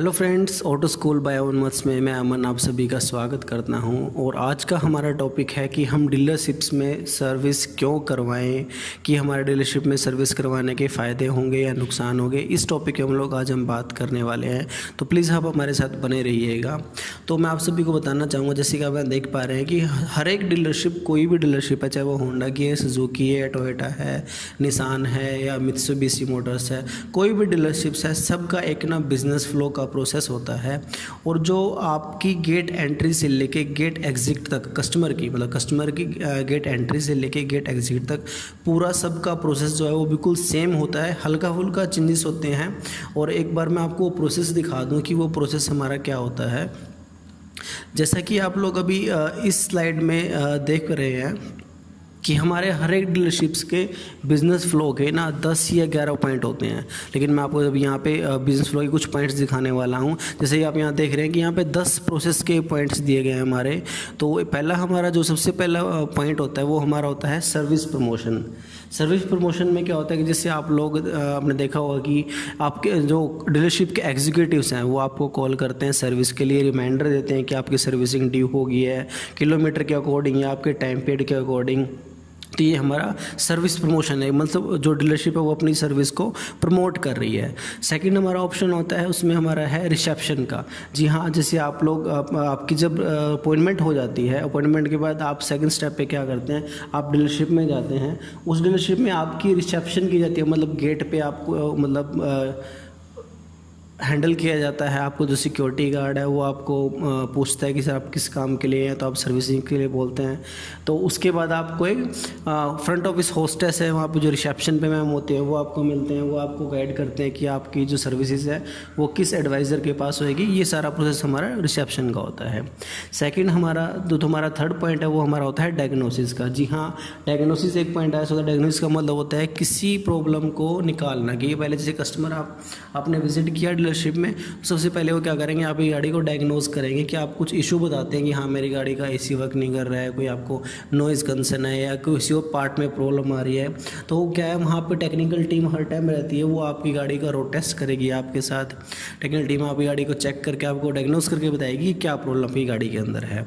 Hello friends, auto school by maths में मैं अमन आप सभी का स्वागत करता हूं। और आज का हमारा टॉपिक है कि हम डीलरशिप्स में सर्विस क्यों करवाएं, कि हमारे डीलरशिप में सर्विस करवाने के फ़ायदे होंगे या नुकसान होंगे। इस टॉपिक पे आज हम बात करने वाले हैं, तो प्लीज़ आप हमारे साथ बने रहिएगा। तो मैं आप सभी को बताना चाहूँगा, जैसे कि आप देख पा रहे हैं कि हर एक डीलरशिप, कोई भी डीलरशिप है, चाहे वो होंडा की है, सुजुकी है, टोयोटा है, निसान है या मित्सुबिशी मोटर्स है, कोई भी डीलरशिप्स है, सबका एक ना बिजनेस फ्लो का प्रोसेस होता है। और जो आपकी गेट एंट्री से लेके गेट एग्जिट तक, कस्टमर की गेट एंट्री से लेके गेट एग्जिट तक पूरा सबका प्रोसेस जो है वो बिल्कुल सेम होता है। हल्का फुल्का चेंजेस होते हैं। और एक बार मैं आपको प्रोसेस दिखा दूं कि वो प्रोसेस हमारा क्या होता है। जैसा कि आप लोग अभी इस स्लाइड में देख रहे हैं कि हमारे हर एक डीलरशिप्स के बिज़नेस फ़्लो के ना 10 या 11 पॉइंट होते हैं। लेकिन मैं आपको अभी यहाँ पे बिज़नेस फ़्लो के कुछ पॉइंट्स दिखाने वाला हूँ। जैसे कि आप यहाँ देख रहे हैं कि यहाँ पे 10 प्रोसेस के पॉइंट्स दिए गए हैं हमारे। तो पहला हमारा जो सबसे पहला पॉइंट होता है वो हमारा होता है सर्विस प्रमोशन। सर्विस प्रमोशन में क्या होता है कि जैसे आप लोग आपने देखा होगा कि आपके जो डीलरशिप के एग्जीक्यूटिव्स हैं वो आपको कॉल करते हैं सर्विस के लिए, रिमाइंडर देते हैं कि आपकी सर्विसिंग ड्यू हो गई है, किलोमीटर के अकॉर्डिंग या आपके टाइम पीरियड के अकॉर्डिंग। तो ये हमारा सर्विस प्रमोशन है, मतलब जो डीलरशिप है वो अपनी सर्विस को प्रमोट कर रही है। सेकंड हमारा ऑप्शन होता है, उसमें हमारा है रिसेप्शन का। जी हाँ, जैसे आप लोग आपकी जब अपॉइंटमेंट हो जाती है, अपॉइंटमेंट के बाद आप सेकंड स्टेप पे क्या करते हैं, आप डीलरशिप में जाते हैं। उस डीलरशिप में आपकी रिसेप्शन की जाती है, मतलब गेट पे आपको हैंडल किया जाता है। आपको जो सिक्योरिटी गार्ड है वो आपको पूछता है कि सर आप किस काम के लिए हैं, तो आप सर्विसिंग के लिए बोलते हैं। तो उसके बाद आपको एक फ्रंट ऑफिस होस्टेस है, वहाँ पे जो रिसेप्शन पे मैम होते हैं वो आपको मिलते हैं, वो आपको गाइड करते हैं कि आपकी जो सर्विसेज है वो किस एडवाइज़र के पास होएगी। ये सारा प्रोसेस हमारा रिसेप्शन का होता है। सेकेंड हमारा जो हमारा थर्ड पॉइंट है वो हमारा होता है डायग्नोसिस का। जी हाँ, डायग्नोसिस एक पॉइंट है। सो डायग्नोसिस का मतलब होता है किसी प्रॉब्लम को निकालना। कि पहले जैसे कस्टमर आपने विजिट किया डीलरशिप में, सबसे पहले वो क्या करेंगे, आपकी गाड़ी को डायग्नोज करेंगे कि आप कुछ इशू बताते हैं कि हाँ मेरी गाड़ी का एसी वर्क नहीं कर रहा है, कोई आपको नॉइज़ कंसर्न है या किसी और पार्ट में प्रॉब्लम आ रही है। तो क्या है, वहाँ पे टेक्निकल टीम हर टाइम रहती है, वो आपकी गाड़ी का रोड टेस्ट करेगी आपके साथ। टेक्निकल टीम आपकी गाड़ी को चेक करके आपको डायग्नोज करके बताएगी कि क्या प्रॉब्लम आपकी गाड़ी के अंदर है।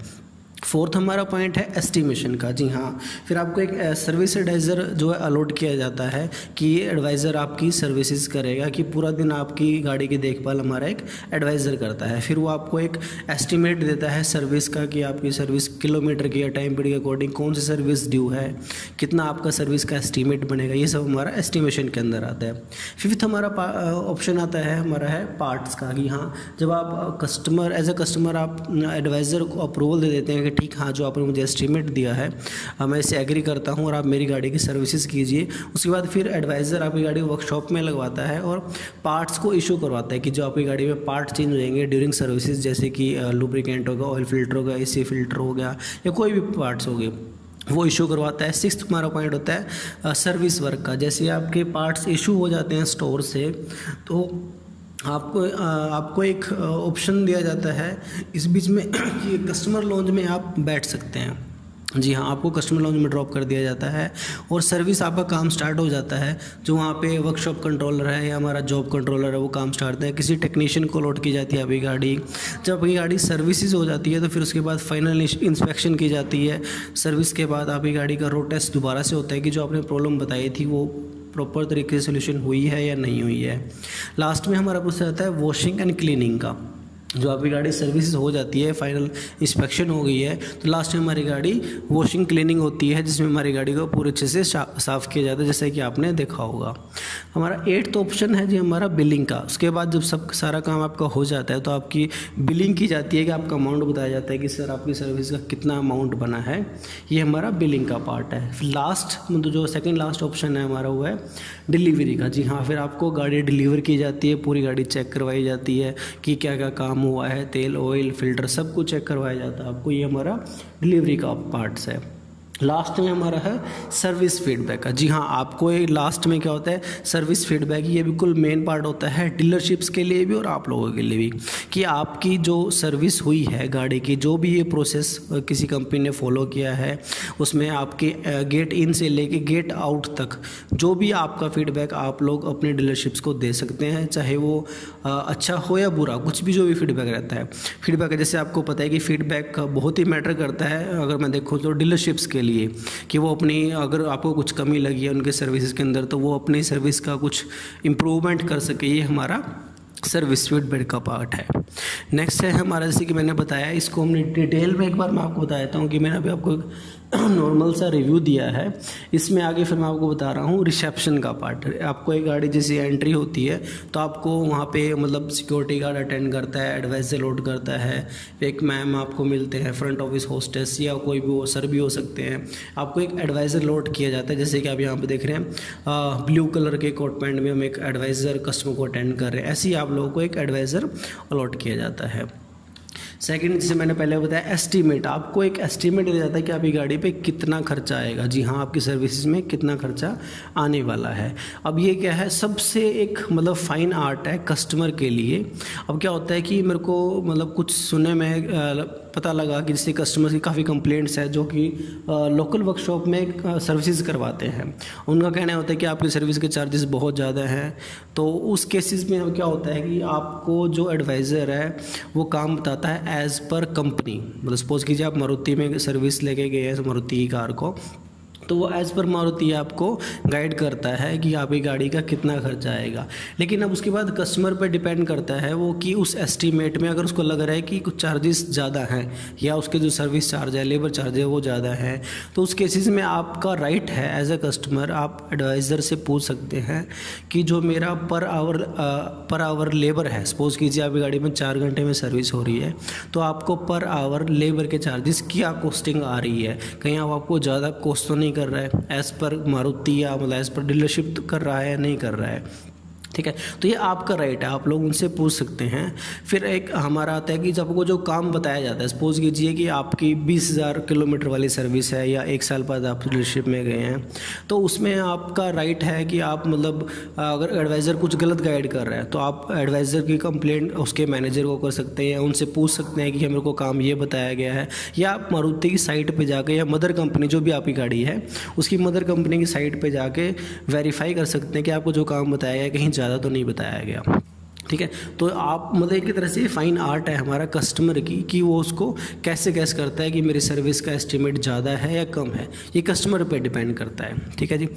फोर्थ हमारा पॉइंट है एस्टिमेशन का। जी हाँ, फिर आपको एक सर्विस एडवाइज़र जो है अलॉट किया जाता है कि ये एडवाइज़र आपकी सर्विसेज करेगा, कि पूरा दिन आपकी गाड़ी की देखभाल हमारा एक एडवाइज़र करता है। फिर वो आपको एक एस्टिमेट देता है सर्विस का, कि आपकी सर्विस किलोमीटर की या टाइम पीरियड के अकॉर्डिंग कौन सी सर्विस ड्यू है, कितना आपका सर्विस का एस्टिमेट बनेगा। ये सब हमारा एस्टिमेशन के अंदर आता है। फिफ्थ हमारा ऑप्शन आता है हमारा है पार्ट्स का। कि हाँ, जब आप कस्टमर एज ए कस्टमर आप एडवाइज़र को अप्रूवल दे देते हैं कि ठीक हाँ, जो आपने मुझे एस्टीमेट दिया है मैं इसे एग्री करता हूँ और आप मेरी गाड़ी की सर्विसेज कीजिए। उसके बाद फिर एडवाइज़र आपकी गाड़ी वर्कशॉप में लगवाता है और पार्ट्स को इशू करवाता है कि जो आपकी गाड़ी में पार्ट चेंज हो जाएंगे ड्यूरिंग सर्विसेज, जैसे कि लुब्रिकेंट होगा, ऑयल फिल्टर होगा, एसी फिल्टर हो गया या कोई भी पार्ट्स हो गए, वो इशू करवाता है। सिक्स्थ हमारा पॉइंट होता है सर्विस वर्क का। जैसे आपके पार्ट्स इशू हो जाते हैं स्टोर से, तो आपको एक ऑप्शन दिया जाता है इस बीच में कि कस्टमर लॉन्ज में आप बैठ सकते हैं। जी हाँ, आपको कस्टमर लॉन्ज में ड्रॉप कर दिया जाता है और सर्विस आपका काम स्टार्ट हो जाता है। जो वहाँ पे वर्कशॉप कंट्रोलर है या हमारा जॉब कंट्रोलर है वो काम स्टार्ट करता है। किसी टेक्नीशियन को लोड की जाती है आपकी गाड़ी। जब आपकी गाड़ी सर्विसेज हो जाती है तो फिर उसके बाद फाइनल इंस्पेक्शन की जाती है। सर्विस के बाद आपकी गाड़ी का रोड टेस्ट दोबारा से होता है कि जो आपने प्रॉब्लम बताई थी वो प्रॉपर तरीके से सोल्यूशन हुई है या नहीं हुई है। लास्ट में हमारा प्रोसेस आता है वॉशिंग एंड क्लीनिंग का। जो आपकी गाड़ी सर्विस हो जाती है, फाइनल इंस्पेक्शन हो गई है, तो लास्ट में हमारी गाड़ी वॉशिंग क्लीनिंग होती है, जिसमें हमारी गाड़ी को पूरे अच्छे से साफ़ किया जाता है, जैसे कि आपने देखा होगा। हमारा 8th ऑप्शन है जी हमारा बिलिंग का। उसके बाद जब सब सारा काम आपका हो जाता है तो आपकी बिलिंग की जाती है, कि आपका अमाउंट बताया जाता है कि सर आपकी सर्विस का कितना अमाउंट बना है। ये हमारा बिलिंग का पार्ट है। फिर लास्ट मतलब जो सेकेंड लास्ट ऑप्शन है हमारा वो है डिलीवरी का। जी हाँ, फिर आपको गाड़ी डिलीवर की जाती है, पूरी गाड़ी चेक करवाई जाती है कि क्या क्या काम हुआ है, तेल, ऑयल, फिल्टर सब कुछ चेक करवाया जाता है आपको। ये हमारा डिलीवरी का पार्ट्स है। लास्ट में हमारा है सर्विस फीडबैक का। जी हाँ, आपको ये लास्ट में क्या होता है, सर्विस फीडबैक, ये बिल्कुल मेन पार्ट होता है डीलरशिप्स के लिए भी और आप लोगों के लिए भी, कि आपकी जो सर्विस हुई है गाड़ी की, जो भी ये प्रोसेस किसी कंपनी ने फॉलो किया है, उसमें आपके गेट इन से लेके गेट आउट तक जो भी आपका फीडबैक आप लोग अपने डीलरशिप्स को दे सकते हैं, चाहे वो अच्छा हो या बुरा, कुछ भी जो भी फीडबैक रहता है। फीडबैक जैसे आपको पता है कि फीडबैक बहुत ही मैटर करता है, अगर मैं देखूँ तो डीलरशिप्स के लिए, कि वो अपनी, अगर आपको कुछ कमी लगी है उनके सर्विसेज के अंदर, तो वो अपनी सर्विस का कुछ इम्प्रूवमेंट कर सके, ये हमारा सर्विस फीडबैक का पार्ट है। नेक्स्ट है हमारा, जैसे कि मैंने बताया, इसको हमने डिटेल में एक बार मैं आपको बता देता हूँ कि मैंने अभी आपको नॉर्मल सा रिव्यू दिया है। इसमें आगे फिर मैं आपको बता रहा हूँ रिसेप्शन का पार्ट। आपको एक गाड़ी जैसी एंट्री होती है तो आपको वहाँ पे मतलब सिक्योरिटी गार्ड अटेंड करता है, एडवाइजर लोड करता है, एक मैम आपको मिलते हैं, फ्रंट ऑफिस होस्टेस या कोई भी वो सर भी हो सकते हैं, आपको एक एडवाइज़र लोड किया जाता है। जैसे कि आप यहाँ पे देख रहे हैं ब्लू कलर के कोट पैंट में हम एक एडवाइज़र कस्टमर को अटेंड कर रहे हैं, ऐसे ही आप लोगों को एक एडवाइज़र अलॉट किया जाता है। सेकंड, जैसे मैंने पहले बताया, एस्टीमेट, आपको एक एस्टीमेट दिया जाता है कि आपकी गाड़ी पे कितना खर्चा आएगा। जी हाँ, आपकी सर्विसेज में कितना खर्चा आने वाला है। अब ये क्या है, सबसे एक मतलब फाइन आर्ट है कस्टमर के लिए। अब क्या होता है कि मेरे को मतलब कुछ सुनने में पता लगा कि जैसे कस्टमर की काफ़ी कंप्लेंट्स है जो कि लोकल वर्कशॉप में सर्विसेज करवाते हैं। उनका कहना होता है कि आपकी सर्विस के चार्जेस बहुत ज़्यादा हैं। तो उस केसेस में क्या होता है कि आपको जो एडवाइज़र है वो काम बताता है एज़ पर कंपनी। मतलब सपोज कीजिए आप मारुति में सर्विस लेके गए हैं मारुति की कार को, तो वो एज़ पर मारुति आपको गाइड करता है कि आपकी गाड़ी का कितना खर्चा आएगा। लेकिन अब उसके बाद कस्टमर पर डिपेंड करता है वो कि उस एस्टीमेट में अगर उसको लग रहा है कि कुछ चार्जेस ज़्यादा हैं या उसके जो सर्विस चार्ज है, लेबर चार्ज है, वो ज़्यादा है, तो उस केसेस में आपका राइट है एज ए कस्टमर, आप एडवाइज़र से पूछ सकते हैं कि जो मेरा पर आवर लेबर है, सपोज़ कीजिए आपकी गाड़ी में 4 घंटे में सर्विस हो रही है, तो आपको पर आवर लेबर के चार्जेस क्या कॉस्टिंग आ रही है, कहीं आपको ज़्यादा कॉस्ट तो नहीं कर रहा है एज़ पर मारुति या मतलब एज़ पर डीलरशिप कर रहा है या नहीं कर रहा है। ठीक है, तो ये आपका राइट है, आप लोग उनसे पूछ सकते हैं। फिर एक हमारा आता है कि जब आपको जो काम बताया जाता है, सपोज कीजिए कि आपकी 20,000 किलोमीटर वाली सर्विस है या 1 साल बाद आप डीलरशिप में गए हैं, तो उसमें आपका राइट है कि आप मतलब अगर एडवाइज़र कुछ गलत गाइड कर रहा है तो आप एडवाइज़र की कंप्लेंट उसके मैनेजर को कर सकते हैं या उनसे पूछ सकते हैं कि मेरे को काम ये बताया गया है, या आप मारुति की साइट पर जाकर या मदर कंपनी जो भी आपकी गाड़ी है उसकी मदर कंपनी की साइट पर जाके वेरीफाई कर सकते हैं कि आपको जो काम बताया गया है कहीं ज़्यादा तो नहीं बताया गया। ठीक है, तो आप मतलब एक तरह से फाइन आर्ट है हमारा कस्टमर की कि वो उसको कैसे गैस करता है कि मेरी सर्विस का एस्टीमेट ज़्यादा है या कम है, ये कस्टमर पे डिपेंड करता है। ठीक है जी।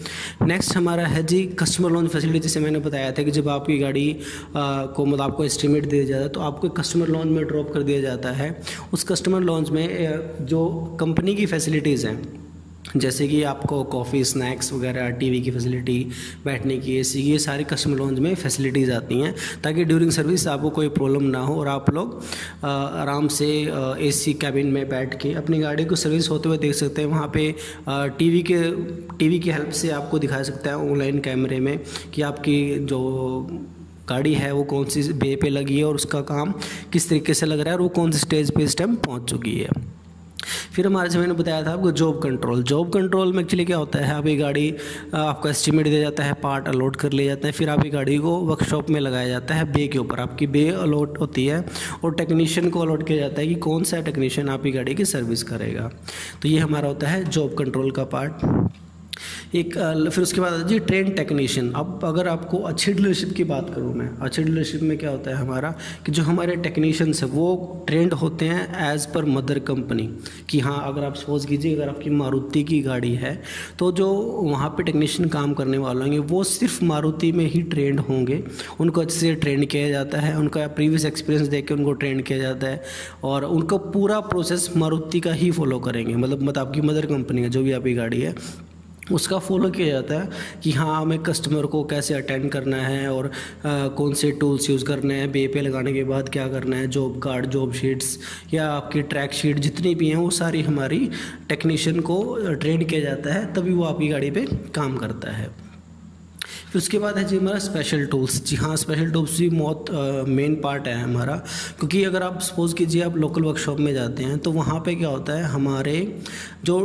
नेक्स्ट हमारा है जी कस्टमर लॉन्च फैसिलिटी। जैसे मैंने बताया था कि जब आपकी गाड़ी को मतलब आपको एस्टीमेट दिया जाता है तो आपको कस्टमर लॉन्च में ड्रॉप कर दिया जाता है। उस कस्टमर लॉन्च में जो कंपनी की फैसिलिटीज़ हैं, जैसे कि आपको कॉफ़ी, स्नैक्स वगैरह, टीवी की फैसिलिटी, बैठने की एसी, ये सारी कस्टमर लॉन्च में फैसिलिटीज़ आती हैं ताकि ड्यूरिंग सर्विस आपको कोई प्रॉब्लम ना हो और आप लोग आराम से एसी कैबिन में बैठ के अपनी गाड़ी को सर्विस होते हुए देख सकते हैं। वहाँ पे टीवी की हेल्प से आपको दिखा सकता है ऑनलाइन कैमरे में कि आपकी जो गाड़ी है वो कौन सी बे पे लगी है और उसका काम किस तरीके से लग रहा है और वो कौन सी स्टेज पे इस टाइम पहुँच चुकी है। फिर हमारे से मैंने बताया था आपको जॉब कंट्रोल में एक्चुअली क्या होता है, आपकी गाड़ी आपको एस्टीमेट दिया जाता है, पार्ट अलॉट कर लिया जाता है, फिर आपकी गाड़ी को वर्कशॉप में लगाया जाता है, बे के ऊपर आपकी बे अलॉट होती है और टेक्नीशियन को अलॉट किया जाता है कि कौन सा टेक्नीशियन आपकी गाड़ी की सर्विस करेगा। तो ये हमारा होता है जॉब कंट्रोल का पार्ट। एक फिर उसके बाद जी ट्रेन टेक्नीशियन। अब अगर आपको अच्छी डीलरशिप की बात करूँ मैं, अच्छी डीलरशिप में क्या होता है हमारा कि जो हमारे टेक्नीशियंस हैं वो ट्रेंड होते हैं एज़ पर मदर कंपनी कि हाँ, अगर आप सपोज कीजिए अगर आपकी मारुति की गाड़ी है तो जो वहाँ पे टेक्नीशियन काम करने वाले होंगे वो सिर्फ मारुति में ही ट्रेंड होंगे, उनको अच्छे से ट्रेंड किया जाता है, उनका प्रीवियस एक्सपीरियंस देख के उनको ट्रेंड किया जाता है और उनका पूरा प्रोसेस मारुति का ही फॉलो करेंगे। मतलब आपकी मदर कंपनी का जो भी आपकी गाड़ी है उसका फॉलो किया जाता है कि हाँ, हमें कस्टमर को कैसे अटेंड करना है और कौन से टूल्स यूज़ करने हैं, बे पे लगाने के बाद क्या करना है, जॉब कार्ड, जॉब शीट्स या आपकी ट्रैक शीट जितनी भी हैं वो सारी हमारी टेक्नीशियन को ट्रेन किया जाता है, तभी वो आपकी गाड़ी पे काम करता है। फिर उसके बाद है जी हमारा स्पेशल टूल्स। जी हाँ, स्पेशल टूल्स भी बहुत मेन पार्ट है हमारा, क्योंकि अगर आप सपोज़ कीजिए आप लोकल वर्कशॉप में जाते हैं तो वहाँ पे क्या होता है, हमारे जो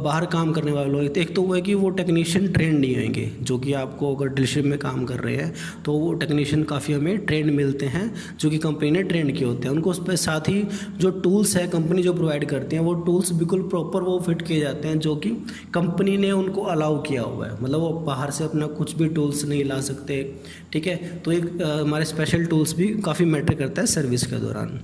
बाहर काम करने वाले लोग, एक तो वो है कि वो टेक्नीशियन ट्रेंड नहीं होंगे, जो कि आपको अगर डीलरशिप में काम कर रहे हैं तो वो टेक्नीशियन काफ़ी हमें ट्रेंड मिलते हैं जो कि कंपनी ने ट्रेंड किए होते हैं उनको। उस पर साथ ही जो टूल्स है कंपनी जो प्रोवाइड करती हैं वो टूल्स बिल्कुल प्रॉपर वो फिट किए जाते हैं जो कि कंपनी ने उनको अलाउ किया हुआ है, मतलब वो बाहर से अपना कुछ भी टूल्स नहीं ला सकते। ठीक है, तो एक हमारे स्पेशल टूल्स भी काफ़ी मैटर करता है सर्विस के दौरान।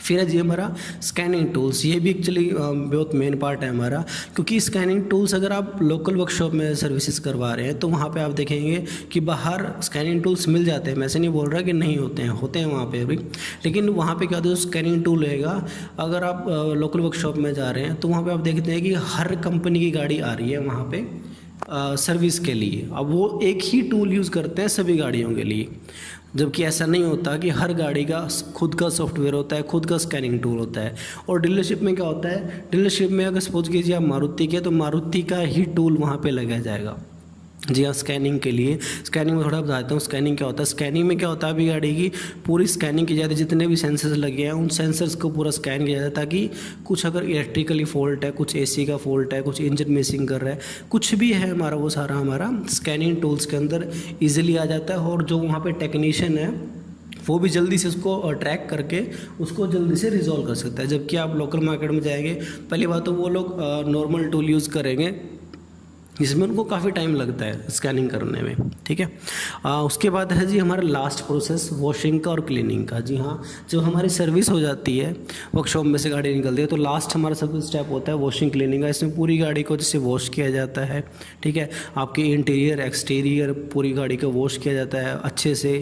फिर है जी हमारा स्कैनिंग टूल्स, ये भी एक्चुअली बहुत मेन पार्ट है हमारा, क्योंकि स्कैनिंग टूल्स अगर आप लोकल वर्कशॉप में सर्विसेज करवा रहे हैं तो वहाँ पे आप देखेंगे कि बाहर स्कैनिंग टूल्स मिल जाते हैं। मैं ऐसे नहीं बोल रहा कि नहीं होते हैं वहाँ पे भी, लेकिन वहाँ पे क्या होता है, जो स्कैनिंग टूल रहेगा, अगर आप लोकल वर्कशॉप में जा रहे हैं तो वहाँ पर आप देखते हैं कि हर कंपनी की गाड़ी आ रही है वहाँ पर सर्विस के लिए। अब वो एक ही टूल यूज़ करते हैं सभी गाड़ियों के लिए, जबकि ऐसा नहीं होता कि हर गाड़ी का खुद का सॉफ्टवेयर होता है, खुद का स्कैनिंग टूल होता है। और डीलरशिप में क्या होता है, डीलरशिप में अगर सपोज कीजिए आप मारुति के, तो मारुति का ही टूल वहाँ पे लगाया जाएगा। जी हाँ, स्कैनिंग के लिए, स्कैनिंग में थोड़ा बताता हूँ स्कैनिंग क्या होता है। स्कैनिंग में क्या होता है, अभी गाड़ी की पूरी स्कैनिंग की जाती है, जितने भी सेंसर्स लगे हैं उन सेंसर्स को पूरा स्कैन किया जाता है, ताकि कुछ अगर इलेक्ट्रिकली फॉल्ट है, कुछ एसी का फॉल्ट है, कुछ इंजन मिसिंग कर रहा है, कुछ भी है हमारा, वो सारा हमारा स्कैनिंग टूल्स के अंदर ईजिली आ जाता है। और जो वहाँ पर टेक्नीशियन है वो भी जल्दी से उसको ट्रैक करके उसको जल्दी से रिजॉल्व कर सकता है। जबकि आप लोकल मार्केट में जाएंगे, पहली बात तो वो लोग नॉर्मल टूल यूज़ करेंगे जिसमें उनको काफ़ी टाइम लगता है स्कैनिंग करने में। ठीक है, उसके बाद है जी हमारा लास्ट प्रोसेस वॉशिंग का और क्लीनिंग का। जी हाँ, जब हमारी सर्विस हो जाती है, वर्कशॉप में से गाड़ी निकलती है, तो लास्ट हमारा सब स्टेप होता है वॉशिंग क्लीनिंग का। इसमें पूरी गाड़ी को जैसे वॉश किया जाता है। ठीक है, आपकी इंटीरियर एक्सटीरियर पूरी गाड़ी को वॉश किया जाता है अच्छे से,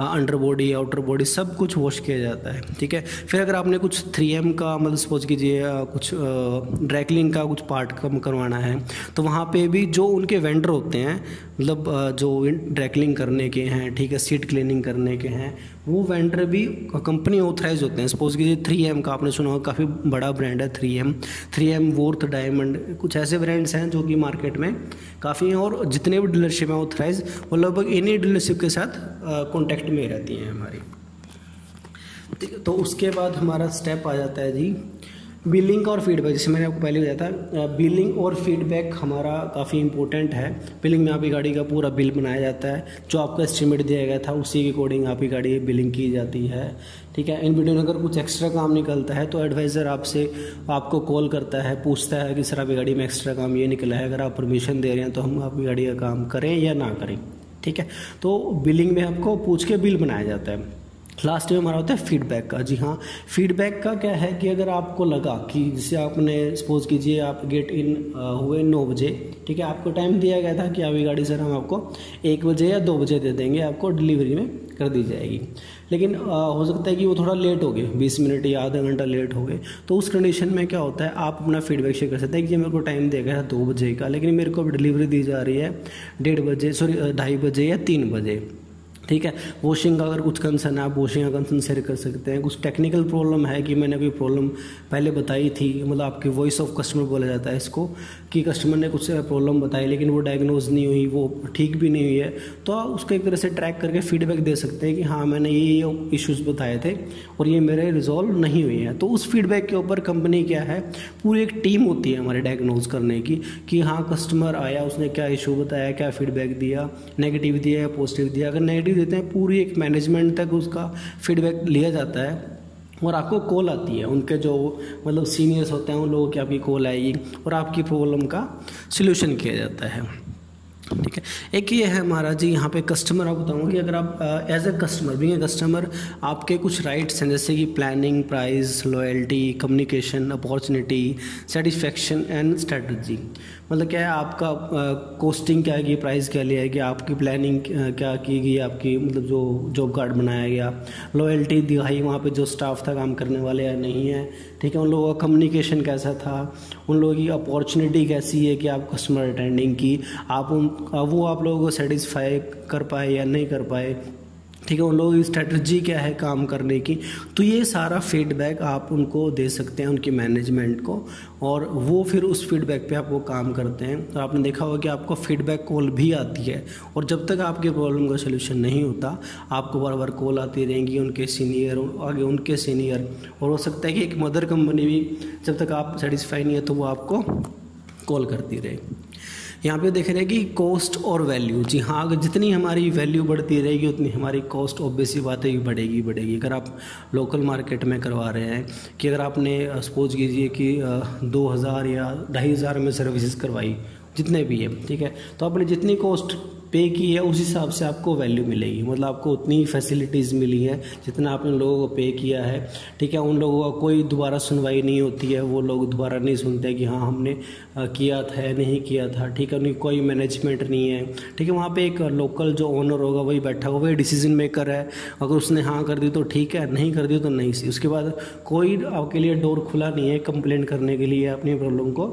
अंडर बॉडी आउटर बॉडी सब कुछ वॉश किया जाता है। ठीक है, फिर अगर आपने कुछ 3M का मतलब सपोज कीजिए कुछ ड्राई क्लीनिंग का कुछ पार्ट कम करवाना है, तो वहाँ पे भी जो उनके वेंडर होते हैं, मतलब जो ड्राई क्लीनिंग करने के हैं, ठीक है, सीट क्लीनिंग करने के हैं, वो वेंडर भी कंपनी ऑथराइज होते हैं। सपोज कीजिए 3M का आपने सुना होगा, काफ़ी बड़ा ब्रांड है 3M वोर्थ, डायमंड, कुछ ऐसे ब्रांड्स हैं जो कि मार्केट में काफ़ी हैं। और जितने भी डीलरशिप हैं ऑथराइज, वो लगभग इन्हीं डीलरशिप के साथ कॉन्टैक्ट में रहती हैं हमारी। ठीक है, तो उसके बाद हमारा स्टेप आ जाता है जी बिलिंग और फीडबैक। जैसे मैंने आपको पहले बताया था, बिलिंग और फीडबैक हमारा काफ़ी इंपॉर्टेंट है। बिलिंग में आपकी गाड़ी का पूरा बिल बनाया जाता है, जो आपका एस्टिमेट दिया गया था उसी के अकॉर्डिंग आपकी गाड़ी बिलिंग की जाती है। ठीक है, इन बिटवीन अगर कुछ एक्स्ट्रा काम निकलता है तो एडवाइज़र आपको कॉल करता है, पूछता है कि सर आपकी गाड़ी में एक्स्ट्रा काम ये निकला है, अगर आप परमिशन दे रहे हैं तो हम आपकी गाड़ी का काम करें या ना करें। ठीक है, तो बिलिंग में आपको पूछ के बिल बनाया जाता है। लास्ट में हमारा होता है फीडबैक का। जी हाँ, फीडबैक का क्या है कि अगर आपको लगा कि जैसे आपने सपोज कीजिए आप गेट इन हुए 9 बजे, ठीक है, आपको टाइम दिया गया था कि आपकी गाड़ी सर हम आपको 1 बजे या 2 बजे दे देंगे, आपको डिलीवरी में कर दी जाएगी। लेकिन हो सकता है कि वो थोड़ा लेट हो गए, 20 मिनट या आधा घंटा लेट हो गए, तो उस कंडीशन में क्या होता है, आप अपना फीडबैक शेयर कर सकते हैं कि मेरे को टाइम दिया गया था 2 बजे का, लेकिन मेरे को अब डिलीवरी दी जा रही है 2:30 बजे या 3 बजे। ठीक है, वॉशिंग का अगर कुछ कंसर्न है, आप वॉशिंग का कंसर्न शेयर कर सकते हैं। कुछ टेक्निकल प्रॉब्लम है कि मैंने कोई प्रॉब्लम पहले बताई थी, मतलब आपकी वॉइस ऑफ कस्टमर बोला जाता है इसको, कि कस्टमर ने कुछ प्रॉब्लम बताई लेकिन वो डायग्नोज नहीं हुई, वो ठीक भी नहीं हुई है, तो आप उसको एक तरह से ट्रैक करके फीडबैक दे सकते हैं कि हाँ मैंने ये इश्यूज़ बताए थे और ये मेरे रिजॉल्व नहीं हुई है। तो उस फीडबैक के ऊपर कंपनी क्या है, पूरी एक टीम होती है हमारे डायग्नोज करने की, कि हाँ कस्टमर आया, उसने क्या इशू बताया, क्या फीडबैक दिया, नेगेटिव दिया या पॉजिटिव दिया। अगर नेगेटिव देते हैं, पूरी एक मैनेजमेंट तक उसका फीडबैक लिया जाता है और आपको कॉल आती है, उनके जो मतलब सीनियर्स होते हैं उन लोगों की आपकी कॉल आएगी और आपकी प्रॉब्लम का सल्यूशन किया जाता है। ठीक है, एक ये है हमारा जी यहाँ पे कस्टमर, आप बताऊँगा कि अगर आप as a customer being a customer, आपके कुछ राइट्स हैं जैसे कि planning, price, loyalty, communication, opportunity, satisfaction and strategy. मतलब क्या है, आपका कॉस्टिंग क्या है, प्राइस क्या लिया गया, आपकी प्लानिंग क्या की गई, आपकी मतलब जो जॉब कार्ड बनाया गया, लॉयल्टी दिखाई वहाँ पे जो स्टाफ था काम करने वाले या नहीं है। ठीक है, उन लोगों का कम्युनिकेशन कैसा था, उन लोगों की अपॉर्चुनिटी कैसी है कि आप कस्टमर अटेंडिंग की, आप लोगों को सेटिस्फाई कर पाए या नहीं कर पाए, ठीक है, उन लोगों की स्ट्रेटजी क्या है काम करने की। तो ये सारा फीडबैक आप उनको दे सकते हैं, उनकी मैनेजमेंट को, और वो फिर उस फीडबैक पे आपको काम करते हैं। तो आपने देखा होगा कि आपको फीडबैक कॉल भी आती है, और जब तक आपके प्रॉब्लम का सोल्यूशन नहीं होता आपको बार बार कॉल आती रहेंगी उनके सीनियर, आगे उनके सीनियर, और हो सकता है कि एक मदर कंपनी भी जब तक आप सेटिस्फाई नहीं है तो वो आपको कॉल करती रहे। यहाँ पे देख रहे हैं कि कॉस्ट और वैल्यू। जी हाँ, अगर जितनी हमारी वैल्यू बढ़ती रहेगी उतनी हमारी कॉस्ट ऑब्वियसली बात है कि बढ़ेगी। अगर आप लोकल मार्केट में करवा रहे हैं कि अगर आपने सपोज कीजिए कि 2000 या 2500 में सर्विसेज करवाई, जितने भी है, ठीक है, तो आपने जितनी कॉस्ट पे की है उस हिसाब से आपको वैल्यू मिलेगी। मतलब आपको उतनी ही फैसिलिटीज़ मिली है जितना आपने लोगों को पे किया है, ठीक है। उन लोगों का कोई दोबारा सुनवाई नहीं होती है, वो लोग दोबारा नहीं सुनते कि हाँ हमने किया था नहीं किया था, ठीक है। उनकी कोई मैनेजमेंट नहीं है, ठीक है। वहाँ पे एक लोकल जो ओनर होगा वही बैठा होगा, वही डिसीजन मेकर है। अगर उसने हाँ कर दी तो ठीक है, नहीं कर दी तो नहीं सी। उसके बाद कोई आपके लिए डोर खुला नहीं है कंप्लेंट करने के लिए, अपनी प्रॉब्लम को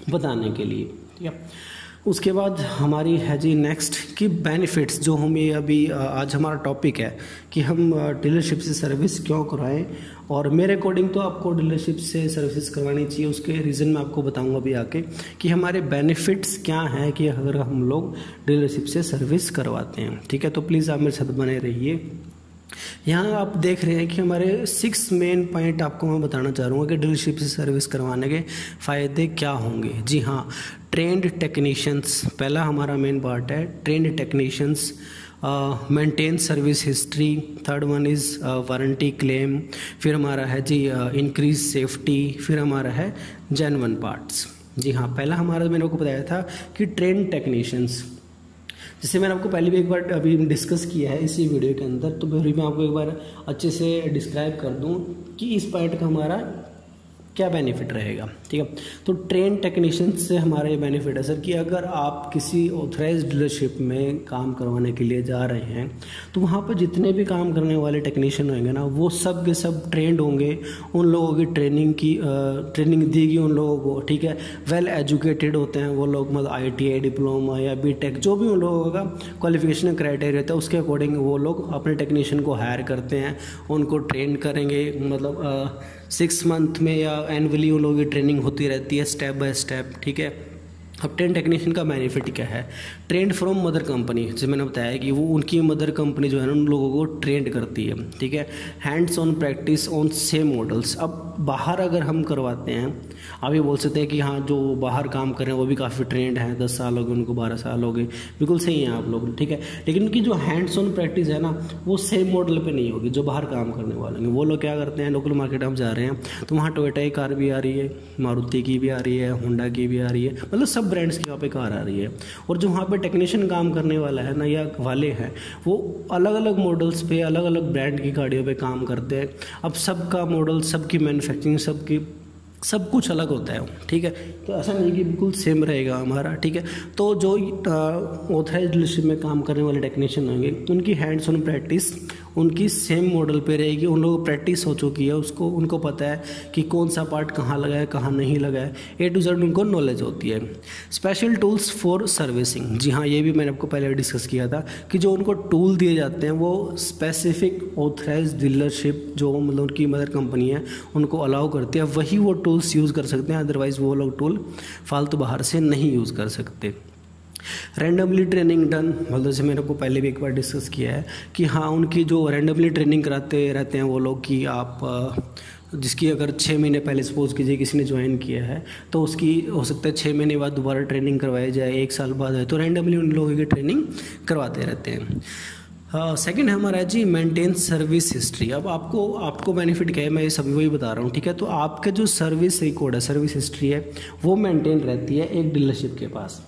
बताने के लिए, ठीक है। उसके बाद हमारी है जी नेक्स्ट कि बेनिफिट्स, जो हम ये अभी आज हमारा टॉपिक है कि हम डीलरशिप से सर्विस क्यों करवाएं। और मेरे अकॉर्डिंग तो आपको डीलरशिप से सर्विस करवानी चाहिए। उसके रीज़न मैं आपको बताऊंगा अभी आके कि हमारे बेनिफिट्स क्या हैं कि अगर हम लोग डीलरशिप से सर्विस करवाते हैं, ठीक है। तो प्लीज़ आप मेरे साथ बने रहिए। यहाँ आप देख रहे हैं कि हमारे 6 मेन पॉइंट आपको मैं बताना चाह रहा हूँ कि डीलरशिप से सर्विस करवाने के फ़ायदे क्या होंगे। जी हाँ, ट्रेंड टेक्नीशियंस पहला हमारा मेन पार्ट है। Trend technicians, maintain service history, third one is warranty claim, फिर हमारा है जी इंक्रीज सेफ्टी, फिर हमारा है जेन्युइन पार्ट्स। जी हाँ, पहला हमारा मैंने आपको बताया था कि ट्रेंड टेक्नीशियंस, जिससे मैंने आपको पहले भी एक बार अभी डिस्कस किया है इसी वीडियो के अंदर, तो फिर मैं आपको एक बार अच्छे से डिस्क्राइब कर दूं कि इस पॉइंट का हमारा क्या बेनिफिट रहेगा, ठीक है। तो ट्रेन टेक्नीशियन से हमारा ये बेनिफिट है सर कि अगर आप किसी ऑथराइज्ड डीलरशिप में काम करवाने के लिए जा रहे हैं तो वहाँ पर जितने भी काम करने वाले टेक्नीशियन होंगे ना, वो सब के सब ट्रेंड होंगे। उन लोगों की ट्रेनिंग देगी उन लोगों को, ठीक है। वेल एजुकेटेड होते हैं वो लोग, मतलब ITI डिप्लोमा या BTech जो भी उन लोगों का क्वालिफिकेशन क्राइटेरिया होता है उसके अकॉर्डिंग वो लोग अपने टेक्नीशियन को हायर करते हैं, उनको ट्रेन करेंगे। मतलब 6 मंथ में या एनुअली उन लोगों की ट्रेनिंग होती रहती है स्टेप बाय स्टेप, ठीक है। अब ट्रेन टेक्नीशियन का बेनिफिट क्या है? ट्रेंड फ्रॉम मदर कंपनी, जैसे मैंने बताया कि वो उनकी मदर कंपनी जो है ना उन लोगों को ट्रेंड करती है, ठीक है। Hands on practice on same models. अब बाहर अगर हम करवाते हैं, आप ये बोल सकते हैं कि हाँ जो बाहर काम कर रहे हैं वो भी काफ़ी ट्रेंड हैं, 10 साल हो गए उनको, 12 साल हो गए, बिल्कुल सही हैं आप लोग, ठीक है। लेकिन उनकी जो हैंड्स ऑन प्रैक्टिस है ना वो सेम मॉडल पे नहीं होगी जो बाहर काम करने वाले हैं। वो लोग क्या करते हैं, लोकल मार्केट हम जा रहे हैं तो वहाँ टोयोटा की कार भी आ रही है, मारुति की भी आ रही है, होंडा की भी आ रही है, मतलब सब ब्रांड्स की वहाँ पे कार आ रही है। और जो वहाँ पे टेक्नीशियन काम करने वाला है ना या वाले हैं वो अलग अलग मॉडल्स पे अलग अलग ब्रांड की गाड़ियों पे काम करते हैं। अब सबका मॉडल, सबकी मैन्युफैक्चरिंग, सबकी सब कुछ अलग होता है, ठीक है। तो ऐसा नहीं कि बिल्कुल सेम रहेगा हमारा, ठीक है। तो जो ऑथराइज्ड डीलरशिप में काम करने वाले टेक्नीशियन होंगे उनकी हैंड्स ऑन प्रैक्टिस उनकी सेम मॉडल पे रहेगी। उन लोगों को प्रैक्टिस हो चुकी है, उसको उनको पता है कि कौन सा पार्ट कहाँ लगा है कहाँ नहीं लगा है, A to Z उनको नॉलेज होती है। स्पेशल टूल्स फॉर सर्विसिंग, जी हाँ ये भी मैंने आपको पहले डिस्कस किया था कि जो उनको टूल दिए जाते हैं वो स्पेसिफिक ऑथराइज्ड डीलरशिप जो मतलब उनकी मदर कंपनी है उनको अलाउ करती है, वही वो टूल्स यूज़ कर सकते हैं, अदरवाइज़ वो लोग टूल फालतू बाहर से नहीं यूज़ कर सकते। रैंडमली ट्रेनिंग डन, मतलब जैसे मैंने को पहले भी एक बार डिस्कस किया है कि हाँ उनकी जो रैंडमली ट्रेनिंग कराते रहते हैं वो लोग कि आप जिसकी अगर 6 महीने पहले सपोज कीजिए किसी ने ज्वाइन किया है तो उसकी हो सकता है 6 महीने बाद दोबारा ट्रेनिंग करवाई जाए, 1 साल बाद है तो रैंडमली उन लोगों की ट्रेनिंग करवाते रहते हैं। सेकंड है हमारा जी मेंटेन सर्विस हिस्ट्री। अब आपको बेनिफिट क्या है, मैं ये सभी वही बता रहा हूँ, ठीक है। तो आपका जो सर्विस रिकॉर्ड है, सर्विस हिस्ट्री है, वो मेंटेन रहती है एक डीलरशिप के पास,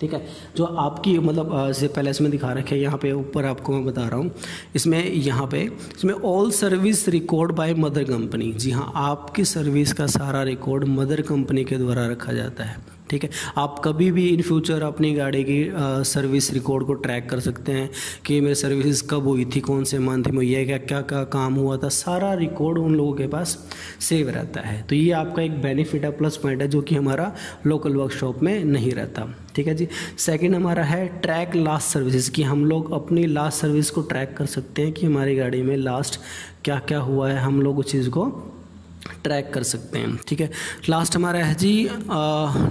ठीक है। जो आपकी मतलब जैसे पहले इसमें दिखा रखे हैं यहाँ पे ऊपर आपको मैं बता रहा हूँ, इसमें all service record by mother company. जी हाँ, आपकी सर्विस का सारा रिकॉर्ड मदर कंपनी के द्वारा रखा जाता है, ठीक है। आप कभी भी इन फ्यूचर अपनी गाड़ी की सर्विस रिकॉर्ड को ट्रैक कर सकते हैं कि मेरी सर्विस कब हुई थी, कौन से मंथ में हुई है, क्या क्या क्या काम हुआ था, सारा रिकॉर्ड उन लोगों के पास सेव रहता है। तो ये आपका एक बेनिफिट है, प्लस पॉइंट है, जो कि हमारा लोकल वर्कशॉप में नहीं रहता। ठीक है जी। सेकंड हमारा है ट्रैक लास्ट सर्विसेज, कि हम लोग अपनी लास्ट सर्विस को ट्रैक कर सकते हैं कि हमारी गाड़ी में लास्ट क्या क्या हुआ है, हम लोग उस चीज़ को ट्रैक कर सकते हैं। ठीक है। लास्ट हमारा है जी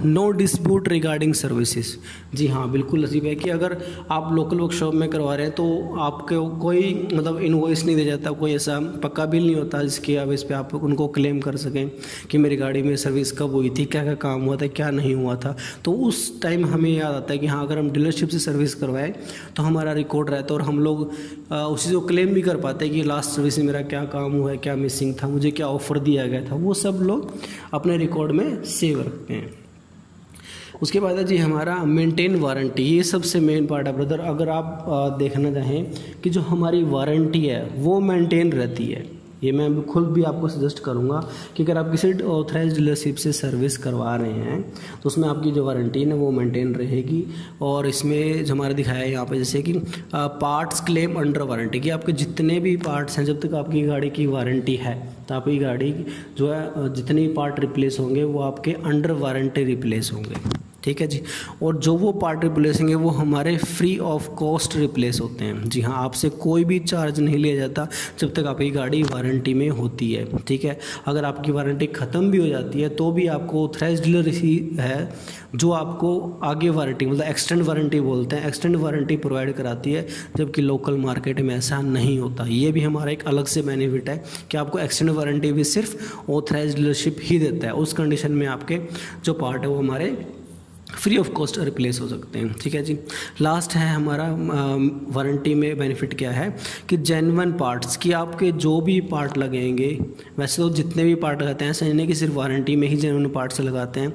नो डिस्प्यूट रिगार्डिंग सर्विसेज। जी हाँ, बिल्कुल अजीब है कि अगर आप लोकल वर्कशॉप में करवा रहे हैं तो आपको कोई मतलब इनवॉइस नहीं दिया जाता, कोई ऐसा पक्का बिल नहीं होता जिसकी बेस पे आप उनको क्लेम कर सकें कि मेरी गाड़ी में सर्विस कब हुई थी, क्या क्या काम हुआ था, क्या नहीं हुआ था। तो उस टाइम हमें याद आता है कि हाँ, अगर हम डीलरशिप से सर्विस करवाएं तो हमारा रिकॉर्ड रहता है और हम लोग उस चीज़ को क्लेम भी कर पाते हैं कि लास्ट सर्विस में मेरा क्या काम हुआ है, क्या मिसिंग था, मुझे क्या ऑफर दिया गया था, वो सब लोग अपने रिकॉर्ड में सेव रखते हैं। उसके बाद है जी हमारा मेंटेन वारंटी। ये सबसे मेन पार्ट है ब्रदर। अगर आप देखना चाहें कि जो हमारी वारंटी है वो मेंटेन रहती है, ये मैं खुद भी आपको सजेस्ट करूंगा कि अगर आप किसी ऑथराइज डीलरशिप से सर्विस करवा रहे हैं तो उसमें आपकी जो वारंटी है वो मेंटेन रहेगी। और इसमें जो हमारा दिखाया है यहाँ पे जैसे कि पार्ट्स क्लेम अंडर वारंटी, कि आपके जितने भी पार्ट्स हैं, जब तक आपकी गाड़ी की वारंटी है तो आपकी गाड़ी जो है जितने पार्ट रिप्लेस होंगे वो आपके अंडर वारंटी रिप्लेस होंगे। ठीक है जी। और जो वो पार्ट रिप्लेस होंगे वो हमारे फ्री ऑफ कॉस्ट रिप्लेस होते हैं। जी हाँ, आपसे कोई भी चार्ज नहीं लिया जाता जब तक आपकी गाड़ी वारंटी में होती है। ठीक है। अगर आपकी वारंटी ख़त्म भी हो जाती है तो भी आपको ऑथराइज्ड डीलर ही है जो आपको आगे वारंटी मतलब एक्सटेंड वारंटी बोलते हैं, एक्सटेंड वारंटी प्रोवाइड कराती है, जबकि लोकल मार्केट में ऐसा नहीं होता। ये भी हमारा एक अलग से बेनिफिट है कि आपको एक्सटेंड वारंटी भी सिर्फ ऑथराइज्ड डीलरशिप ही देता है। उस कंडीशन में आपके जो पार्ट है वो हमारे फ्री ऑफ कॉस्ट रिप्लेस हो सकते हैं। ठीक है जी। लास्ट है हमारा वारंटी में बेनिफिट क्या है कि जेन्युइन पार्ट्स, कि आपके जो भी पार्ट लगेंगे, वैसे तो जितने भी पार्ट लगाते हैं ऐसा नहीं कि सिर्फ वारंटी में ही जेन्युइन पार्ट्स लगाते हैं,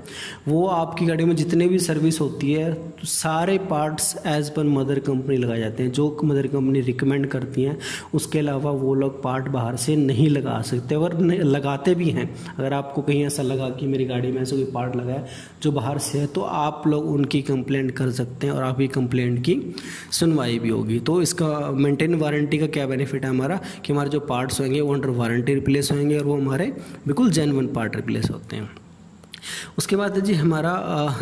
वो आपकी गाड़ी में जितने भी सर्विस होती है तो सारे parts as per mother company लगाए जाते हैं, जो मदर कंपनी रिकमेंड करती हैं। उसके अलावा वो लोग पार्ट बाहर से नहीं लगा सकते, और लगाते भी हैं। अगर आपको कहीं ऐसा लगा कि मेरी गाड़ी में ऐसा कोई पार्ट लगा है जो बाहर से है तो आप लोग उनकी कंप्लेंट कर सकते हैं और आपकी कंप्लेंट की सुनवाई भी होगी। तो इसका मेंटेन वारंटी का क्या बेनिफिट है हमारा कि हमारे जो पार्ट्स होंगे वो अंडर वारंटी रिप्लेस होंगे और वो हमारे बिल्कुल जेन्युइन पार्ट रिप्लेस होते हैं। उसके बाद है जी हमारा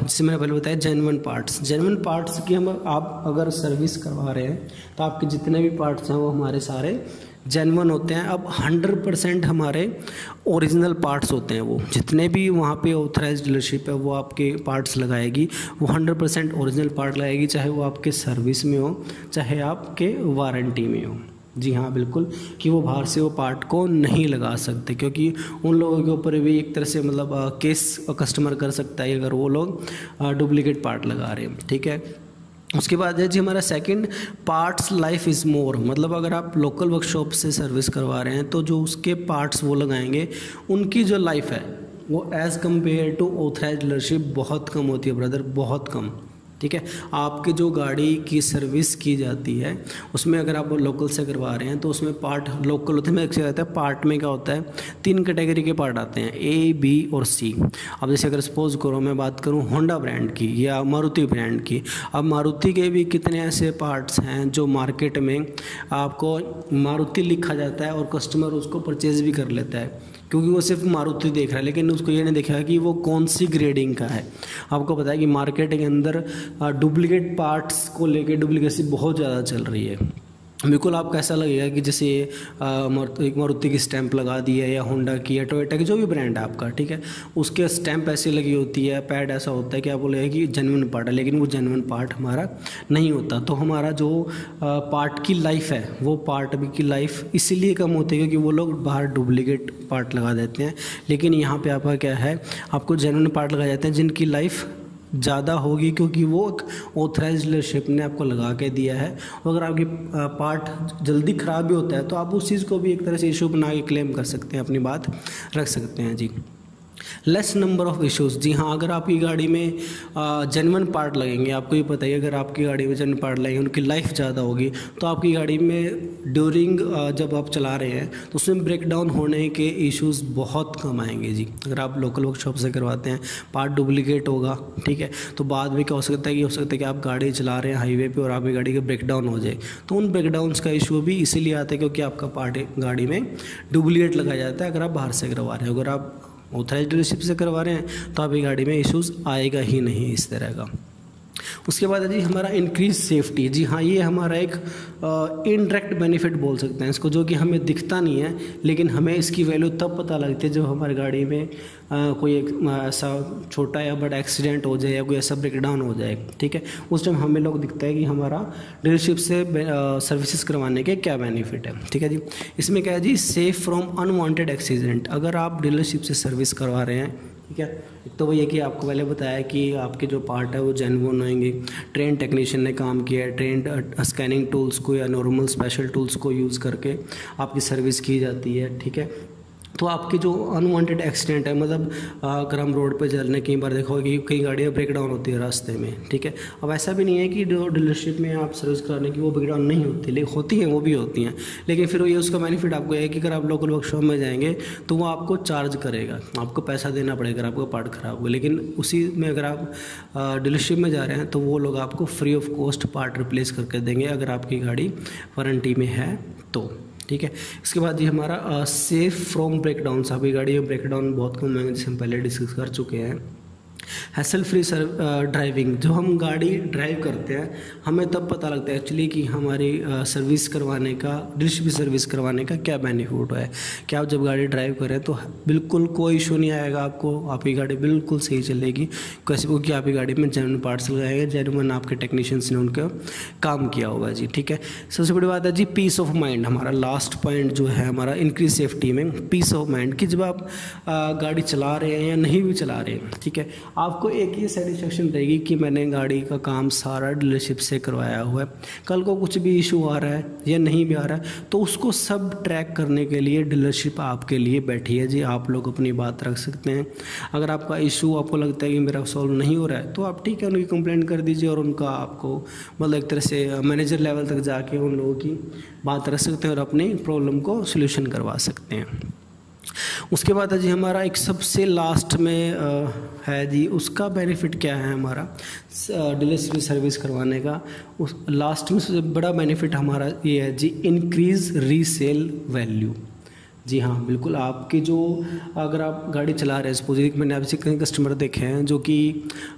जैसे मैंने पहले बताया जेन्युइन पार्ट्स की हम आप अगर सर्विस करवा रहे हैं तो आपके जितने भी पार्ट्स हैं वो हमारे सारे जेन्युइन होते हैं। अब 100% हमारे ओरिजिनल पार्ट्स होते हैं, वो जितने भी वहाँ पे ऑथराइज्ड डीलरशिप है वो आपके पार्ट्स लगाएगी, वो 100% ओरिजिनल पार्ट लगाएगी, चाहे वो आपके सर्विस में हो चाहे आपके वारंटी में हो। जी हाँ, बिल्कुल, कि वो बाहर से वो पार्ट को नहीं लगा सकते, क्योंकि उन लोगों के ऊपर भी एक तरह से मतलब केस कस्टमर कर सकता है अगर वो लोग डुप्लीकेट पार्ट लगा रहे हैं। ठीक है। उसके बाद है जी हमारा second parts life is more, मतलब अगर आप लोकल वर्कशॉप से सर्विस करवा रहे हैं तो जो उसके पार्ट्स वो लगाएंगे उनकी जो लाइफ है वो as compare to authorized dealership बहुत कम होती है ब्रदर, बहुत कम। ठीक है। आपकी जो गाड़ी की सर्विस की जाती है उसमें अगर आप लोकल से करवा रहे हैं तो उसमें पार्ट लोकल होते हैं, मैं क्या कहता है पार्ट में क्या होता है 3 कैटेगरी के पार्ट आते हैं, ए, बी और सी। अब जैसे अगर सपोज करो मैं बात करूं होंडा ब्रांड की या मारुति ब्रांड की, अब मारुति के भी कितने ऐसे पार्ट्स हैं जो मार्केट में आपको मारुति लिखा जाता है और कस्टमर उसको परचेज़ भी कर लेता है क्योंकि वो सिर्फ मारुति देख रहा है, लेकिन उसको ये नहीं देखा कि वो कौन सी ग्रेडिंग का है। आपको पता है कि मार्केट के अंदर डुप्लीकेट पार्ट्स को लेके डुप्लीकेसी बहुत ज़्यादा चल रही है। बिल्कुल आपको ऐसा लगेगा कि जैसे एक मारुति की स्टैंप लगा दी है या होंडा की या टोयोटा की, जो भी ब्रांड है आपका, ठीक है, उसके स्टैंप ऐसी लगी होती है, पैड ऐसा होता है कि आप बोलेगा कि जेन्युइन पार्ट है, लेकिन वो जेन्युइन पार्ट हमारा नहीं होता। तो हमारा जो पार्ट की लाइफ है वो पार्ट भी की लाइफ इसीलिए कम होती है क्योंकि वो लोग बाहर डुप्लीकेट पार्ट लगा देते हैं, लेकिन यहाँ पर आपका क्या है, आपको जेन्युइन पार्ट लगाए जाते हैं जिनकी लाइफ ज़्यादा होगी क्योंकि वो ऑथराइज्ड डीलरशिप ने आपको लगा के दिया है। अगर आपकी पार्ट जल्दी ख़राब भी होता है तो आप उस चीज़ को भी एक तरह से इशू बना के क्लेम कर सकते हैं, अपनी बात रख सकते हैं जी। Less number of issues. जी हाँ, अगर आपकी गाड़ी में जेन्युइन पार्ट लगेंगे, आपको ये पता है अगर आपकी गाड़ी में जेन्युइन पार्ट लगेंगे, उनकी लाइफ ज़्यादा होगी, तो आपकी गाड़ी में ड्यूरिंग जब आप चला रहे हैं तो उसमें ब्रेक डाउन होने के इश्यूज़ बहुत कम आएंगे जी। अगर आप लोकल वर्कशॉप से करवाते हैं, पार्ट डुप्लीकेट होगा, ठीक है, तो बाद में क्या हो सकता है कि आप गाड़ी चला रहे हैं हाईवे पे और आपकी गाड़ी का ब्रेक डाउन हो जाए, तो उन ब्रेक डाउन्स का इशू भी इसीलिए आता है क्योंकि आपका पार्ट गाड़ी में डुप्लीकेट लगाया जाता है अगर आप बाहर से करवा रहे हैं। अगर आप ऑथराइज डीलरशिप से करवा रहे हैं तो आपकी गाड़ी में इश्यूज़ आएगा ही नहीं इस तरह का। उसके बाद है जी हमारा इंक्रीज सेफ्टी। जी हाँ, ये हमारा एक इनडायरेक्ट बेनिफिट बोल सकते हैं इसको, जो कि हमें दिखता नहीं है लेकिन हमें इसकी वैल्यू तब पता लगती है जब हमारी गाड़ी में कोई एक ऐसा छोटा या बड़ा एक्सीडेंट हो जाए या कोई ऐसा ब्रेकडाउन हो जाए, ठीक है, उस टाइम हमें लोग दिखता है कि हमारा डीलरशिप से सर्विसेज करवाने के क्या बेनिफिट है। ठीक है जी, इसमें क्या है जी, सेफ फ्रॉम अनवांटेड एक्सीडेंट। अगर आप डीलरशिप से सर्विस करवा रहे हैं, ठीक है, एक तो वो ये कि आपको पहले बताया कि आपके जो पार्ट है वो जेन्युइन होंगे, ट्रेन टेक्नीशियन ने काम किया है, ट्रेंड स्कैनिंग टूल्स को या नॉर्मल स्पेशल टूल्स को यूज़ करके आपकी सर्विस की जाती है, ठीक है। तो आपके जो अनवांटेड एक्सीडेंट है, मतलब अगर हम रोड पे चल रहे, कई बार देखा होगा कि कई गाड़ियाँ ब्रेक डाउन होती है रास्ते में, ठीक है। अब ऐसा भी नहीं है कि जो डीलरशिप में आप सर्विस कराने की वो ब्रेक डाउन नहीं होती, लेकिन होती हैं, वो भी होती हैं, लेकिन फिर ये उसका बेनिफिट आपको है कि अगर आप लोकल वर्कशॉप में जाएंगे तो वो आपको चार्ज करेगा, आपको पैसा देना पड़ेगा अगर आपका पार्ट ख़राब हो। लेकिन उसी में अगर आप डीलरशिप में जा रहे हैं तो वो लोग आपको free of cost part replace करके देंगे अगर आपकी गाड़ी वारंटी में है तो, ठीक है। इसके बाद ये हमारा सेफ फ्रॉम ब्रेकडाउन। आपकी गाड़ी में ब्रेकडाउन बहुत कम है, जैसे हम पहले डिस्कस कर चुके हैं। Hassle free driving. जब हम गाड़ी ड्राइव करते हैं हमें तब पता लगता है एक्चुअली कि हमारी सर्विस करवाने का, डीलरशिप सर्विस करवाने का क्या बेनिफिट है। कि आप जब गाड़ी ड्राइव करें तो बिल्कुल कोई इशू नहीं आएगा आपको, आपकी गाड़ी बिल्कुल सही चलेगी, कैसे, क्योंकि आपकी गाड़ी में जेन्युइन पार्ट्स लगाए गए, जेन्युइन आपके टेक्नीशियंस ने उनका काम किया होगा जी, ठीक है। सबसे बड़ी बात है जी पीस ऑफ माइंड। हमारा लास्ट पॉइंट जो है हमारा इंक्रीज सेफ्टी में पीस ऑफ माइंड, कि जब आप गाड़ी चला रहे हैं या नहीं भी चला रहे हैं, ठीक है, आपको एक ये सेटिस्फेक्शन रहेगी कि मैंने गाड़ी का काम सारा डीलरशिप से करवाया हुआ है। कल को कुछ भी इशू आ रहा है या नहीं भी आ रहा है तो उसको सब ट्रैक करने के लिए डीलरशिप आपके लिए बैठी है जी। आप लोग अपनी बात रख सकते हैं। अगर आपका इशू आपको लगता है कि मेरा सॉल्व नहीं हो रहा है तो आप ठीक है उनकी कंप्लेंट कर दीजिए और उनका आपको मतलब एक तरह से मैनेजर लेवल तक जाके उन लोगों की बात रख सकते हैं और अपनी प्रॉब्लम को सोल्यूशन करवा सकते हैं। उसके बाद है जी हमारा एक सबसे लास्ट में है जी, उसका बेनिफिट क्या है हमारा डीलरशिप सर्विस करवाने का। उस लास्ट में सबसे बड़ा बेनिफिट हमारा ये है जी, इंक्रीज रीसेल वैल्यू। जी हाँ बिल्कुल, आपके जो अगर आप गाड़ी चला रहे हैं, सपोज मैंने आपसे कई कस्टमर देखे हैं जो कि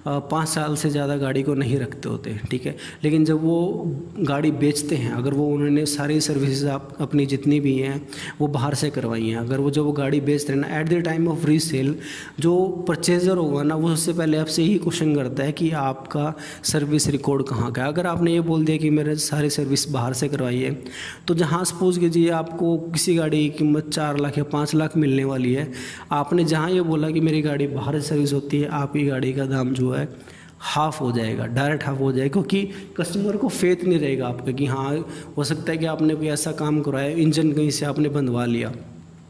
5 साल से ज़्यादा गाड़ी को नहीं रखते होते, ठीक है, लेकिन जब वो गाड़ी बेचते हैं, अगर वो उन्होंने सारी सर्विसेज आप अपनी जितनी भी हैं वो बाहर से करवाई हैं, अगर वो जब वो गाड़ी बेचते हैं ना, at the time of resale जो परचेजर होगा ना वो उससे पहले आपसे यही क्वेश्चन करता है कि आपका सर्विस रिकॉर्ड कहाँ का है। अगर आपने ये बोल दिया कि मेरे सारी सर्विस बाहर से करवाई है, तो जहाँ सपोज कीजिए आपको किसी गाड़ी की कीमत 4 लाख या 5 लाख मिलने वाली है, आपने जहाँ ये बोला कि मेरी गाड़ी बाहर से सर्विस होती है, आपकी गाड़ी का दाम जो है हाफ़ हो जाएगा, डायरेक्ट हाफ़ हो जाएगा, क्योंकि कस्टमर को फेथ नहीं रहेगा आपका कि हाँ हो सकता है कि आपने कोई ऐसा काम कराया, इंजन कहीं से आपने बंधवा लिया,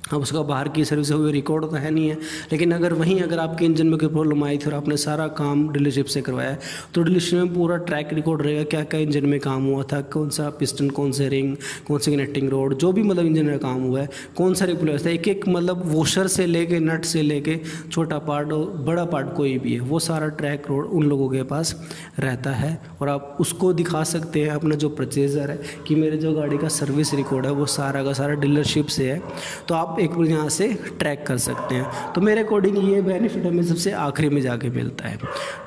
अब उसका बाहर की सर्विस हुई रिकॉर्ड तो है नहीं है, लेकिन अगर आपके इंजन में कोई प्रॉब्लम आई थी और आपने सारा काम डीलरशिप से करवाया तो डीलरशिप में पूरा ट्रैक रिकॉर्ड रहेगा, क्या क्या इंजन में काम हुआ था, कौन सा पिस्टन, कौन से रिंग, कौन सी कनेक्टिंग रोड, जो भी मतलब इंजन में काम हुआ है, कौन सा रिप्लेस था, एक मतलब वॉशर से लेके नट से लेके छोटा पार्ट बड़ा पार्ट कोई भी है, वो सारा ट्रैक रोड उन लोगों के पास रहता है और आप उसको दिखा सकते हैं अपना जो परचेजर है कि मेरे जो गाड़ी का सर्विस रिकॉर्ड है वो सारा का सारा डीलरशिप से है, तो आप एक बार यहाँ से ट्रैक कर सकते हैं। तो मेरे अकॉर्डिंग ये बेनिफिट हमें सबसे आखिरी में जाके मिलता है।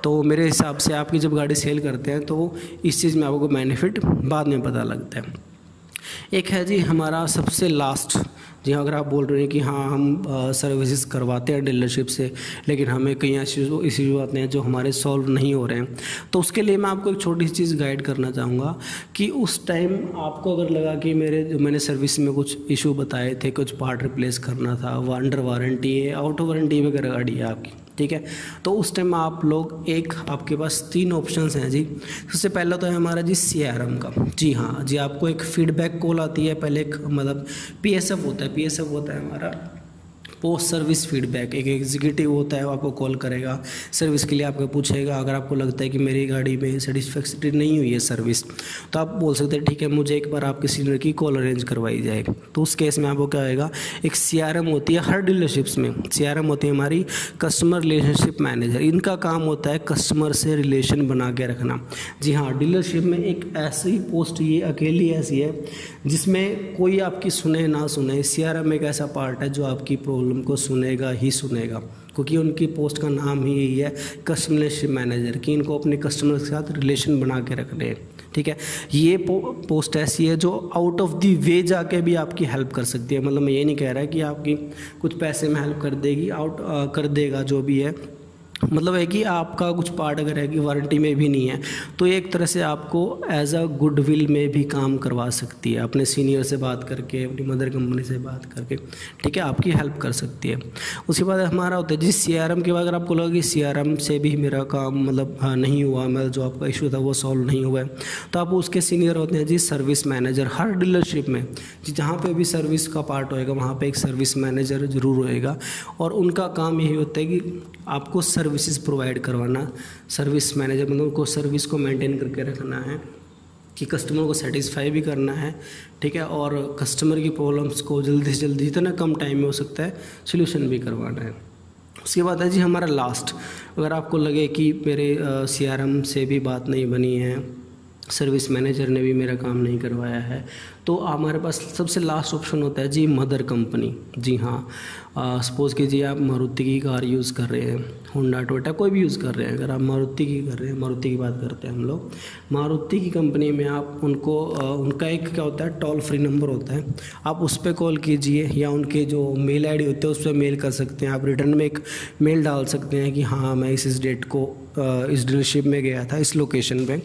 तो मेरे हिसाब से आपकी जब गाड़ी सेल करते हैं तो इस चीज़ में आपको बेनिफिट बाद में पता लगता है। एक है जी हमारा सबसे लास्ट, जी अगर आप बोल रहे हैं कि हाँ हम सर्विसेज करवाते हैं डीलरशिप से लेकिन हमें कई इश्यूज आते हैं जो हमारे सॉल्व नहीं हो रहे हैं, तो उसके लिए मैं आपको एक छोटी सी चीज़ गाइड करना चाहूँगा कि उस टाइम आपको अगर लगा कि मैंने सर्विस में कुछ इशू बताए थे, कुछ पार्ट रिप्लेस करना था, वो अंडर वारंटी है, आउट ऑफ वारंटी वगैरह गाड़ी है आपकी, ठीक है, तो उस टाइम आप लोग आपके पास 3 ऑप्शंस हैं जी। सबसे पहला तो है हमारा जी CRM का। जी हाँ जी, आपको एक फीडबैक कॉल आती है, पहले एक मतलब PSF होता है हमारा पोस्ट सर्विस फीडबैक, एक एग्जीक्यूटिव होता है वो आपको कॉल करेगा, सर्विस के लिए आपको पूछेगा। अगर आपको लगता है कि मेरी गाड़ी में सेटिस्फैक्टरी नहीं हुई है सर्विस, तो आप बोल सकते हैं ठीक है मुझे एक बार आपके सीनियर की कॉल अरेंज करवाई जाए। तो उस केस में आपको क्या होएगा, एक CRM होती है हर डीलरशिप्स में, CRM होती है हमारी कस्टमर रिलेशनशिप मैनेजर। इनका काम होता है कस्टमर से रिलेशन बना के रखना। जी हाँ, डीलरशिप में एक ऐसी पोस्ट ये अकेली ऐसी है जिसमें कोई आपकी सुने ना सुने, CRM एक ऐसा पार्ट है जो आपकी प्रॉब्लम को सुनेगा ही सुनेगा, क्योंकि उनकी पोस्ट का नाम ही यही है कस्टमर रिलेशनशिप मैनेजर, कि इनको अपने कस्टमर के साथ रिलेशन बना के रखने हैं। ठीक है, ये पोस्ट ऐसी है जो आउट ऑफ द वे जाके भी आपकी हेल्प कर सकती है। मतलब मैं ये नहीं कह रहा कि आपकी कुछ पैसे में हेल्प कर देगी, कर देगा जो भी है, मतलब है कि आपका कुछ पार्ट अगर है कि वारंटी में भी नहीं है तो एक तरह से आपको एज अ गुडविल में भी काम करवा सकती है, अपने सीनियर से बात करके, अपनी मदर कंपनी से बात करके। ठीक है, आपकी हेल्प कर सकती है। उसके बाद हमारा होता है जिस CRM के बाद अगर आपको लगा कि CRM से भी मेरा काम मतलब नहीं हुआ, मतलब जो आपका इशू था वो सॉल्व नहीं हुआ है, तो आप उसके सीनियर होते हैं जी सर्विस मैनेजर। हर डीलरशिप में जहाँ पे भी सर्विस का पार्ट होएगा वहाँ पे एक सर्विस मैनेजर ज़रूर होएगा, और उनका काम यही होता है कि आपको सर्विसेज प्रोवाइड करवाना। सर्विस मैनेजर मतलब उनको सर्विस को मेंटेन करके रखना है कि कस्टमर को सेटिस्फाई भी करना है। ठीक है, और कस्टमर की प्रॉब्लम्स को जल्दी से जल्दी जितना कम टाइम में हो सकता है सोल्यूशन भी करवाना है। उसके बाद है जी हमारा लास्ट, अगर आपको लगे कि मेरे CRM से भी बात नहीं बनी है, सर्विस मैनेजर ने भी मेरा काम नहीं करवाया है, तो हमारे पास सबसे लास्ट ऑप्शन होता है जी मदर कंपनी। जी हाँ, सपोज़ कीजिए आप मारुति की कार यूज़ कर रहे हैं, होंडा टोयोटा कोई भी यूज़ कर रहे हैं। अगर आप मारुति की कर रहे हैं, मारुति की बात करते हैं हम लोग, मारुति की कंपनी में आप उनको उनका एक क्या होता है टोल फ्री नंबर होता है, आप उस पर कॉल कीजिए, या उनके जो मेल ID होते हैं उस पर मेल कर सकते हैं। आप रिटर्न में एक मेल डाल सकते हैं कि हाँ मैं इस डेट को इस डीलरशिप में गया था इस लोकेशन पे,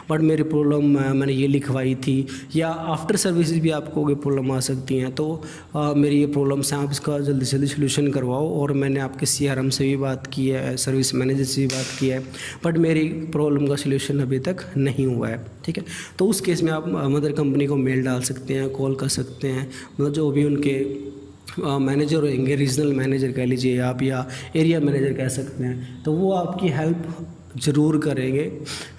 बट मेरी प्रॉब्लम मैंने ये लिखवाई थी, या आफ्टर सर्विसेज भी आपको कोई प्रॉब्लम आ सकती हैं, तो मेरी ये प्रॉब्लम्स हैं, आप इसका जल्दी से जल्दी सोल्यूशन करवाओ। और मैंने आपके CRM से भी बात की है, सर्विस मैनेजर से भी बात की है, बट मेरी प्रॉब्लम का सोल्यूशन अभी तक नहीं हुआ है। ठीक है, तो उस केस में आप मदर कंपनी को मेल डाल सकते हैं, कॉल कर सकते हैं, मतलब जो भी उनके मैनेजर होंगे, रीजनल मैनेजर कह लीजिए आप, या एरिया मैनेजर कह सकते हैं, तो वो आपकी हेल्प ज़रूर करेंगे,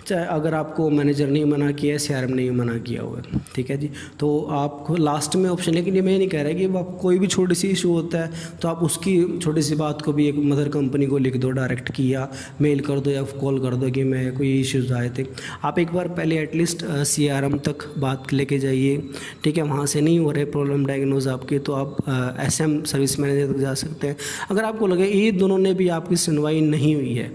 चाहे अगर आपको मैनेजर नहीं मना किया है, CRM नहीं मना किया हुआ है। ठीक है जी, तो आपको लास्ट में ऑप्शन, लेकिन ये मैं नहीं कह रहा कि आप कोई भी छोटी सी इशू होता है तो आप उसकी छोटी सी बात को भी एक मदर कंपनी को लिख दो डायरेक्ट की, या मेल कर दो या कॉल कर दो कि मैं कोई इश्यूज़ आए थे। आप एक बार पहले एटलीस्ट CRM तक बात लेके जाइए। ठीक है, वहाँ से नहीं हो रहे प्रॉब्लम डायग्नोज आपके, तो आप SM सर्विस मैनेजर तक जा सकते हैं। अगर आपको लगे ये दोनों ने भी आपकी सुनवाई नहीं हुई है,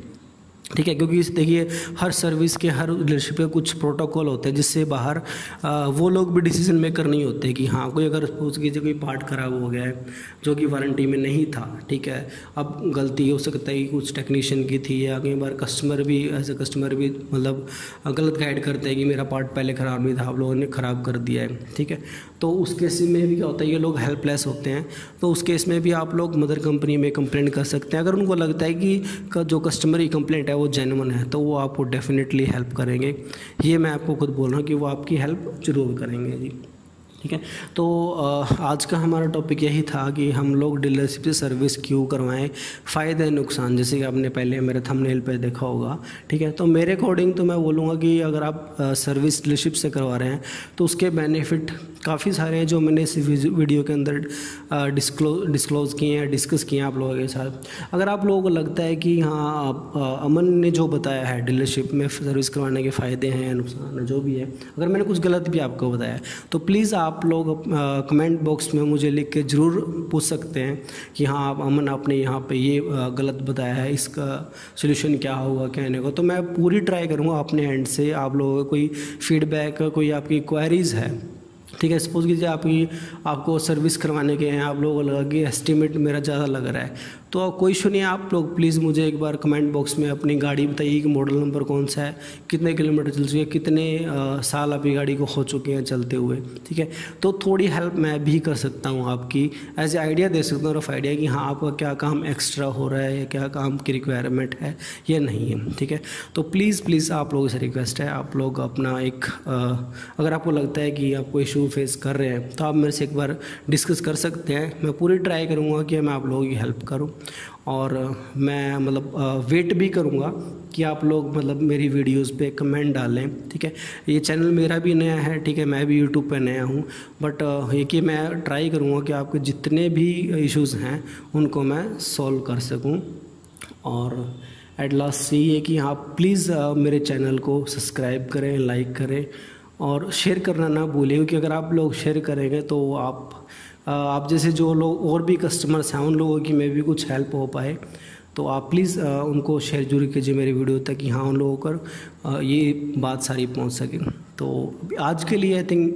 ठीक है, क्योंकि देखिए हर सर्विस के, हर डीलरशिप के कुछ प्रोटोकॉल होते हैं जिससे बाहर वो लोग भी डिसीजन मेकर नहीं होते कि हाँ कोई अगर सपोज कीजिए कोई पार्ट ख़राब हो गया है जो कि वारंटी में नहीं था। ठीक है, अब गलती हो सकता है कि कुछ टेक्नीशियन की थी, या कई बार कस्टमर भी मतलब गलत गाइड करते हैं कि मेरा पार्ट पहले ख़राब नहीं था, आप लोगों ने ख़राब कर दिया है। ठीक है, तो उस केस में भी क्या होता है, ये लोग हेल्पलेस होते हैं, तो उस केस में भी आप लोग मदर कंपनी में कंप्लेंट कर सकते हैं। अगर उनको लगता है कि जो कस्टमर की कंप्लेंट है वो जेन्युइन है, तो वो आपको डेफिनेटली हेल्प करेंगे। ये मैं आपको खुद बोल रहा हूँ कि वो आपकी हेल्प ज़रूर करेंगे जी। ठीक है, तो आज का हमारा टॉपिक यही था कि हम लोग डीलरशिप से सर्विस क्यों करवाएं, फ़ायदे नुकसान, जैसे कि आपने पहले मेरे थंबनेल पे देखा होगा। ठीक है, तो मेरे अकॉर्डिंग तो मैं बोलूँगा कि अगर आप सर्विस डीलरशिप से करवा रहे हैं तो उसके बेनिफिट काफ़ी सारे हैं जो मैंने इस वीडियो के अंदर डिस्क्लोज़ किए हैं, डिस्कस किए हैं आप लोगों के साथ। अगर आप लोगों को लगता है कि हाँ अमन ने जो बताया है डीलरशिप में सर्विस करवाने के फ़ायदे हैं, नुकसान है, जो भी है, अगर मैंने कुछ गलत भी आपको बताया तो प्लीज़ आप लोग कमेंट बॉक्स में मुझे लिख के ज़रूर पूछ सकते हैं कि हाँ आप अमन आपने यहाँ पे ये गलत बताया है, इसका सोल्यूशन क्या होगा कहने को। तो मैं पूरी ट्राई करूँगा अपने एंड से, आप लोगों को कोई फीडबैक, कोई आपकी क्वेरीज़ है, ठीक है, सपोज़ कीजिए आपको सर्विस करवाने के हैं, आप लोगों को लगा कि एस्टीमेट मेरा ज़्यादा लग रहा है, तो कोई इशू नहीं है, आप लोग प्लीज़ मुझे एक बार कमेंट बॉक्स में अपनी गाड़ी बताइए कि मॉडल नंबर कौन सा है, कितने किलोमीटर चल चुकी है, कितने साल आपकी गाड़ी को हो चुके हैं चलते हुए, ठीक है। तो थोड़ी हेल्प मैं भी कर सकता हूँ आपकी, एज ए आइडिया दे सकता हूँ, रफ आइडिया कि हाँ आपका क्या काम एक्स्ट्रा हो रहा है या क्या काम की रिक्वायरमेंट है या नहीं है, ठीक है। तो प्लीज़ आप लोगों से रिक्वेस्ट है, आप लोग अपना एक अगर आपको लगता है कि आप कोई इशू फेस कर रहे हैं तो आप मेरे से एक बार डिस्कस कर सकते हैं। मैं पूरी ट्राई करूँगा कि मैं आप लोगों की हेल्प करूँ, और मैं मतलब वेट भी करूँगा कि आप लोग मतलब मेरी वीडियोस पे कमेंट डालें, ठीक है। ये चैनल मेरा भी नया है, ठीक है, मैं भी यूट्यूब पे नया हूँ, बट ये कि मैं ट्राई करूँगा कि आपके जितने भी इश्यूज़ हैं उनको मैं सॉल्व कर सकूँ। और एट लास्ट यही है कि आप प्लीज़ मेरे चैनल को सब्सक्राइब करें, लाइक करें और शेयर करना ना भूलें, क्योंकि अगर आप लोग शेयर करेंगे तो आप जैसे जो लोग और भी कस्टमर्स हैं उन लोगों की में भी कुछ हेल्प हो पाए, तो आप प्लीज़ उनको शेयर जरूर कीजिए मेरी वीडियो तक कि हाँ उन लोगों को ये बात सारी पहुंच सके। तो आज के लिए आई थिंक